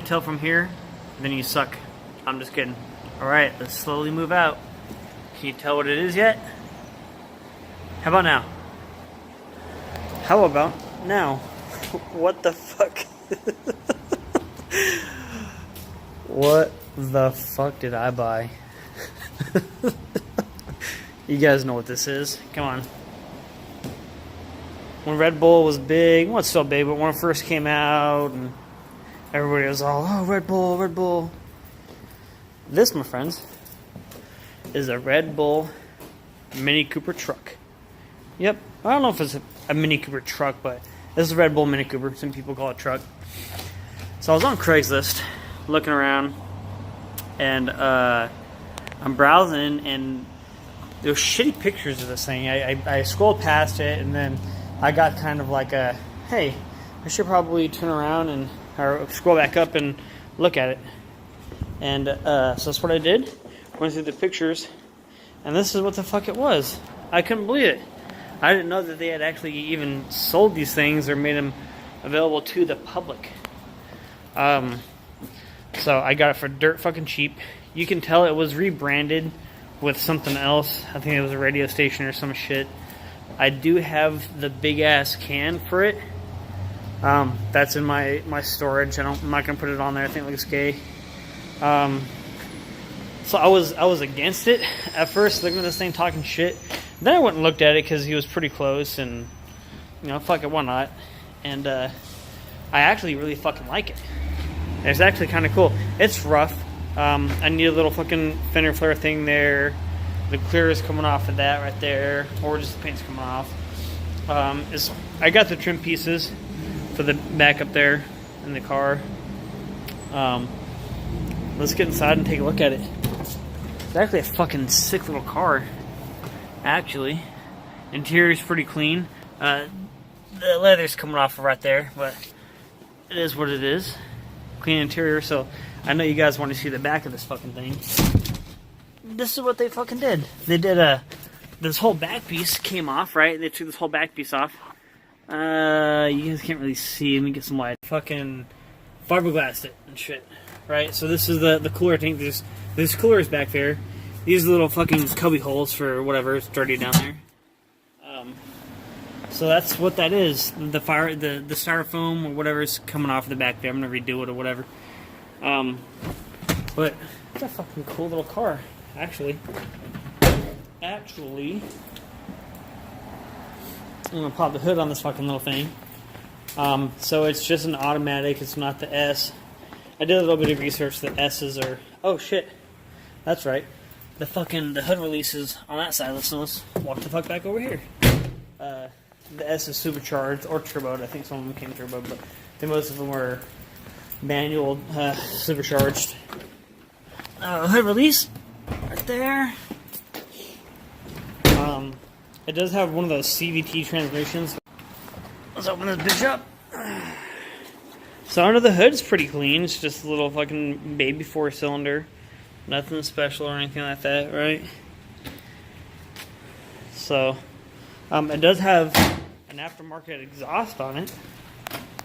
can't tell from here, then you suck. I'm just kidding. Alright, let's slowly move out. Can you tell what it is yet? How about now? How about now? What the fuck? What the fuck did I buy? You guys know what this is. Come on. When Red Bull was big, well, it's still big, but when it first came out, and everybody was all, oh, Red Bull, Red Bull. This, my friends, is a Red Bull Mini Cooper truck. Yep. I don't know if it's a Mini Cooper truck, but this is a Red Bull Mini Cooper. Some people call it truck. So I was on Craigslist looking around, and I'm browsing, and there's shitty pictures of this thing. I scrolled past it, and then I got kind of like a, hey, I should probably turn around or scroll back up and look at it. And so that's what I did. Went through the pictures, and this is what the fuck it was. I couldn't believe it. I didn't know that they had actually even sold these things or made them available to the public. So I got it for dirt fucking cheap. You can tell it was rebranded with something else. I think it was a radio station or some shit. I do have the big ass can for it. That's in my storage. I'm not gonna put it on there. I think it looks gay. So I was against it at first, looking at this thing, talking shit. Then I went and looked at it because he was pretty close, and you know, fuck it, why not? And I actually really fucking like it. It's actually kind of cool. It's rough. I need a little fucking fender flare thing there. The clear is coming off of that right there, or just the paint's coming off. I got the trim pieces for the back up there in the car. Let's get inside and take a look at it. It's actually a fucking sick little car. Actually, interior's pretty clean. The leather's coming off right there, but it is what it is. Clean interior. So I know you guys want to see the back of this fucking thing. This is what they fucking did. They did this whole back piece came off, right? They took this whole back piece off. You guys can't really see. Let me get some light. Fucking fiberglassed it and shit, right? So this is the cooler tank. There's coolers back there. These are little fucking cubby holes for whatever is dirty down there. So that's what that is. The styrofoam or whatever's coming off the back there. I'm gonna redo it or whatever. But it's a fucking cool little car, actually. I'm gonna pop the hood on this fucking little thing. So it's just an automatic. It's not the S. I did a little bit of research. The S's are, oh shit, that's right. The hood releases on that side. Let's walk the fuck back over here. The S is supercharged or turboed. I think some of them came turboed, but I think most of them were manual, supercharged. Hood release right there. It does have one of those CVT transmissions. Let's open this bitch up. So under the hood's pretty clean. It's just a little fucking baby 4-cylinder. Nothing special or anything like that, right? So, it does have an aftermarket exhaust on it.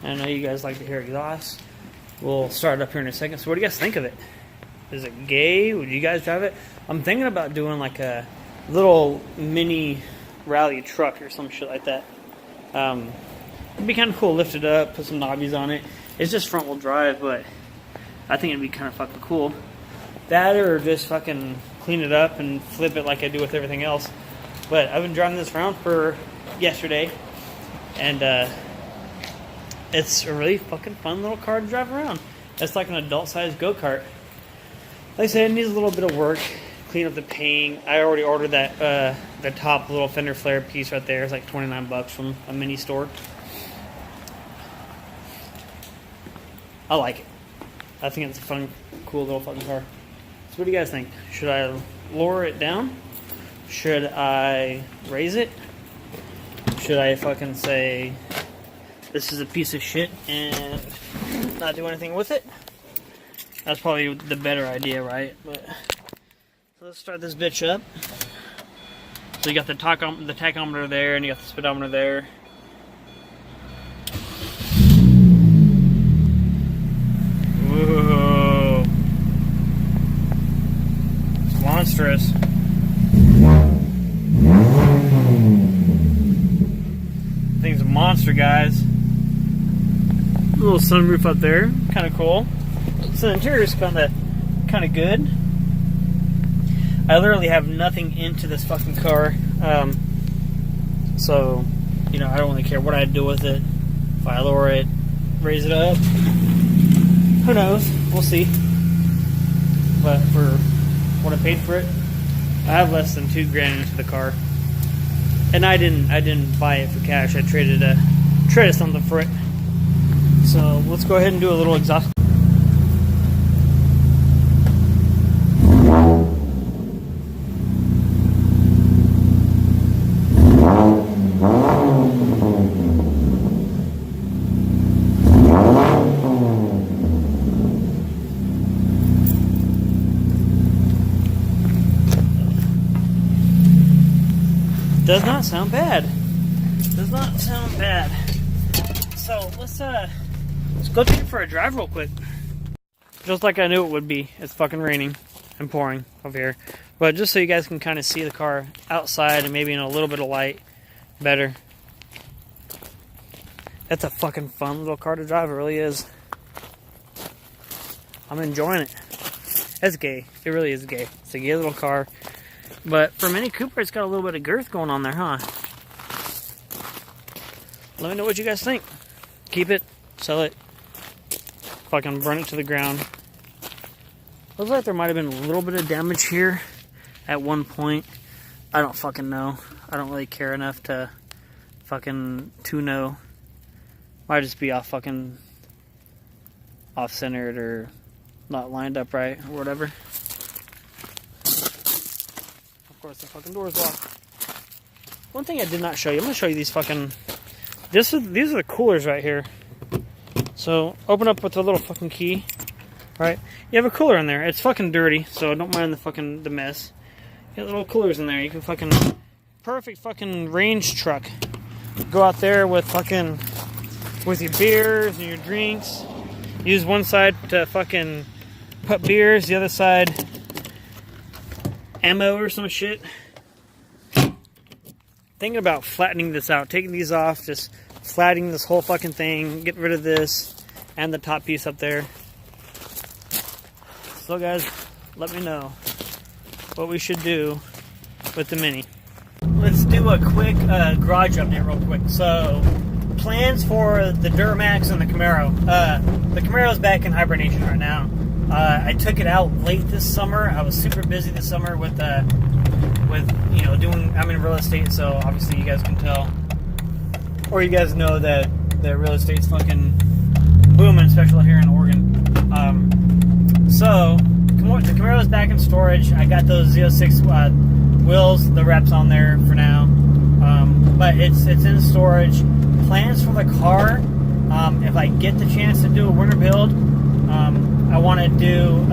I know you guys like to hear exhaust. We'll start it up here in a second. So what do you guys think of it? Is it gay? Would you guys drive it? I'm thinking about doing like a little mini rally truck or some shit like that. It'd be kind of cool. Lift it up, put some knobbies on it. It's just front wheel drive, but I think it'd be kind of fucking cool. That or just fucking clean it up and flip it like I do with everything else. But I've been driving this around for yesterday, and it's a really fucking fun little car to drive around. It's like an adult-sized go-kart. Like I said, it needs a little bit of work. Clean up the paint. I already ordered that the top little fender flare piece right there. It's like $29 from a mini store. I like it. I think it's a fun, cool little fucking car. So what do you guys think? Should I lower it down? Should I raise it? Should I fucking say this is a piece of shit and not do anything with it? That's probably the better idea, right? But so let's start this bitch up. So you got the tachometer there, and you got the speedometer there. Whoa. monster, guys. Little sunroof up there, kind of cool. So the interior is kind of good. I literally have nothing into this fucking car, so you know I don't really care what I do with it. If I lower it, raise it up, who knows? We'll see. But for what I paid for it, I have less than $2,000 into the car, and I didn't buy it for cash. I traded something for it. So let's go ahead and do a little exhaust. Does not sound bad. Does not sound bad. So let's go take it for a drive real quick. Just like I knew it would be. It's fucking raining and pouring over here. But just so you guys can kind of see the car outside and maybe in a little bit of light better. That's a fucking fun little car to drive. It really is. I'm enjoying it. It's gay. It really is gay. It's a gay little car. But for Mini Cooper, it's got a little bit of girth going on there, huh? Let me know what you guys think. Keep it, sell it, fucking burn it to the ground. Looks like there might have been a little bit of damage here at one point. I don't fucking know. I don't really care enough to fucking know. Might just be off-centered or not lined up right or whatever. Of course, the fucking door's locked. One thing I did not show you. I'm going to show you these fucking... These are the coolers right here. So, open up with a little fucking key. Right? You have a cooler in there. It's fucking dirty, so don't mind the mess. You got little coolers in there. You can fucking... Perfect fucking range truck. Go out there with fucking... With your beers and your drinks. Use one side to fucking put beers. The other side... ammo or some shit. Thinking about flattening this out, taking these off, just flattening this whole fucking thing, get rid of this and the top piece up there. So guys, let me know what we should do with the Mini. Let's do a quick garage update real quick. So, plans for the Duramax and the Camaro. The Camaro's back in hibernation right now. I took it out late this summer. I was super busy this summer with you know, I'm in real estate, so obviously you guys can tell, or you guys know that real estate's fucking booming, especially here in Oregon. So the Camaro's back in storage. I got those Z06 wheels, the reps on there for now, but it's in storage. Plans for the car, if I get the chance to do a winter build, I want to do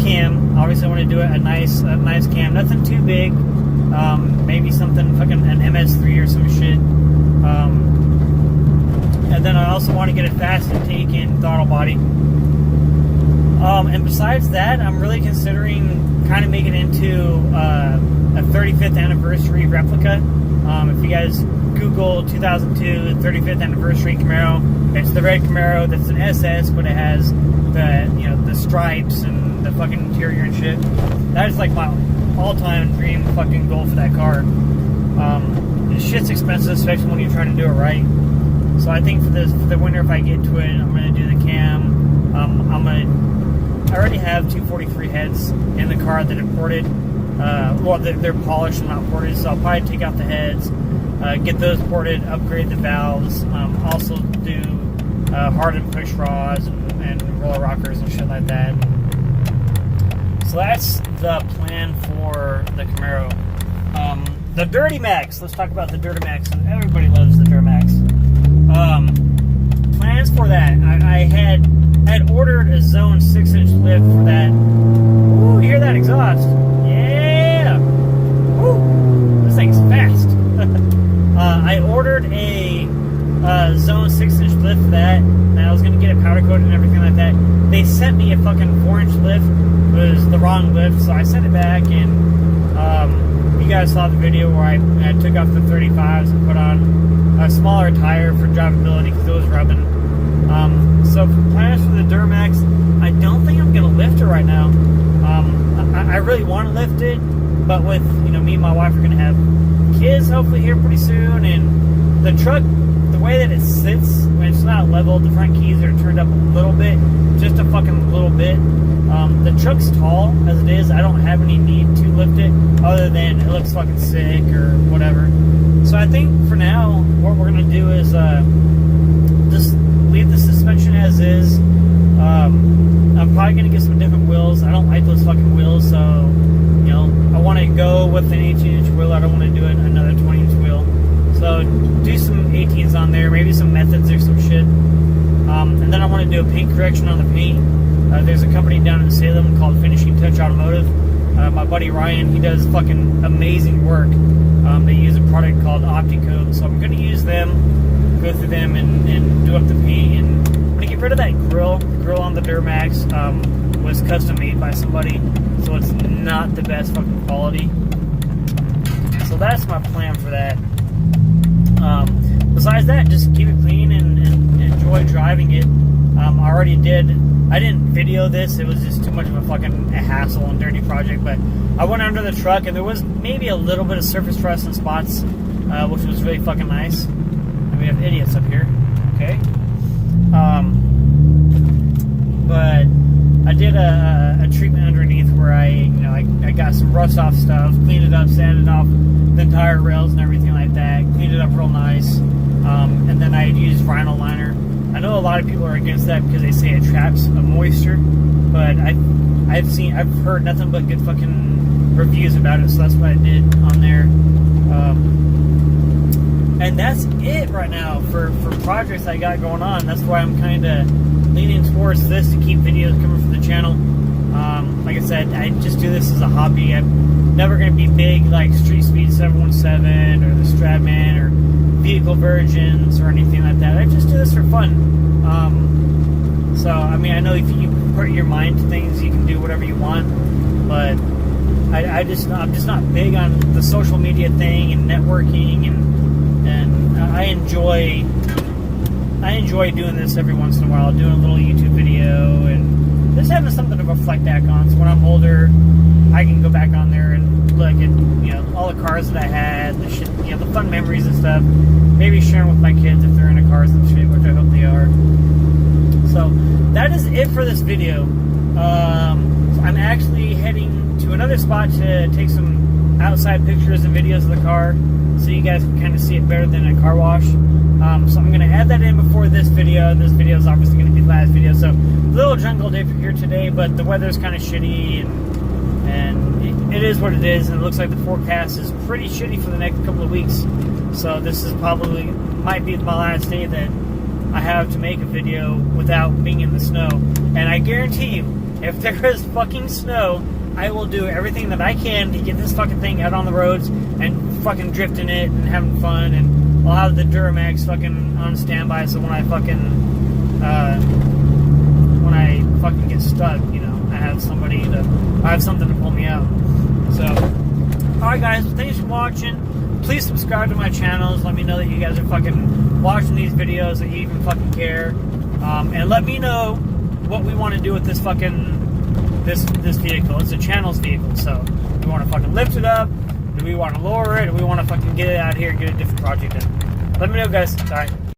cam. Obviously, I want to do a nice cam. Nothing too big. Maybe something fucking an MS3 or some shit. And then I also want to get a fast intake and throttle body. And besides that, I'm really considering kind of making it into a 35th anniversary replica. If you guys Google 2002 35th anniversary Camaro, it's the red Camaro that's an SS, but it has the stripes and the fucking interior and shit. That is like my all-time dream fucking goal for that car. This shit's expensive, especially when you're trying to do it right. So I think for the winter, if I get to it, I'm gonna do the cam. I already have 243 heads in the car that are ported. Well, they're polished and not ported, so I'll probably take out the heads, get those ported, upgrade the valves, also do hardened push rods and roller rockers and shit like that. So that's the plan for the Camaro. The Dirty Max. Let's talk about the Dirty Max. Everybody loves the Duramax. Plans for that. I had ordered a Zone 6-inch lift for that. Ooh, you hear that exhaust? Yeah! Woo! This thing's fast. I ordered a Zone 6-inch lift for that, and I was going to get it powder coated and everything like that. They sent me a fucking 4-inch lift. It was the wrong lift, so I sent it back, and you guys saw the video where I took off the 35s and put on a smaller tire for drivability because it was rubbing. So for plans for the Duramax, I don't think I'm gonna lift it right now. I really want to lift it, but with me and my wife are gonna have kids hopefully here pretty soon, and the truck, the way that it sits when it's not level, the front keys are turned up a little bit, just a fucking little bit. The truck's tall as it is. I don't have any need to lift it other than it looks fucking sick or whatever. So I think for now, what we're gonna do is just leave the suspension as is. I'm probably gonna get some different wheels. I don't like those fucking wheels, so I want to go with an 18-inch wheel. I don't want to do another 20-inch wheel. So do some 18s on there, maybe some methods or some shit. And then I want to do a paint correction on the paint. There's a company down in Salem called Finishing Touch Automotive. My buddy Ryan, he does fucking amazing work. They use a product called Opticoat, so I'm going to use them, go through them, and do up the paint. And I'm going to get rid of that grill. The grill on the Duramax was custom made by somebody, so it's not the best fucking quality. So that's my plan for that. Besides that, just keep it clean and enjoy driving it. I didn't video this. It was just too much of a fucking hassle and dirty project, but I went under the truck and there was maybe a little bit of surface rust in spots, which was really fucking nice. And we have idiots up here. Okay. But I did a treatment underneath where I got some rust off stuff, cleaned it up, sanded off the entire rails and everything like that, cleaned it up real nice, and then I used vinyl liner. I know a lot of people are against that because they say it traps moisture, but I've heard nothing but good fucking reviews about it, so that's what I did on there. And that's it right now for projects I got going on. That's why I'm kind of leaning towards this to keep videos coming from the channel. Like I said, I just do this as a hobby. I'm never going to be big like Street Speed 717 or the Stradman or vehicle versions or anything like that. I just do this for fun. So I mean, I know if you put your mind to things, you can do whatever you want, but I'm just not big on the social media thing and networking, and I enjoy doing this every once in a while, doing a little YouTube video and just having something to reflect back on. So when I'm older, I can go back on there and look at all the cars that I had, the shit, the fun memories and stuff. Maybe sharing with my kids if they're into cars and shit, which I hope they are. So that is it for this video. I'm actually heading to another spot to take some outside pictures and videos of the car, so you guys can kind of see it better than a car wash. So I'm going to add that in before this video. This video is obviously going to be the last video, so a little jungle day here today, but the weather's kind of shitty, and it is what it is, and it looks like the forecast is pretty shitty for the next couple of weeks. So this is might be my last day that I have to make a video without being in the snow. And I guarantee you, if there is fucking snow, I will do everything that I can to get this fucking thing out on the roads and fucking drifting it and having fun. And I'll have the Duramax fucking on standby, so when I fucking get stuck, I have something to pull me out. So, alright guys, thanks for watching. Please subscribe to my channels. Let me know that you guys are fucking watching these videos, that you even fucking care. And let me know what we want to do with this this vehicle. It's a channel's vehicle, so do we want to fucking lift it up? Do we want to lower it? Do we want to fucking get it out here and get a different project in? Let me know, guys. Alright.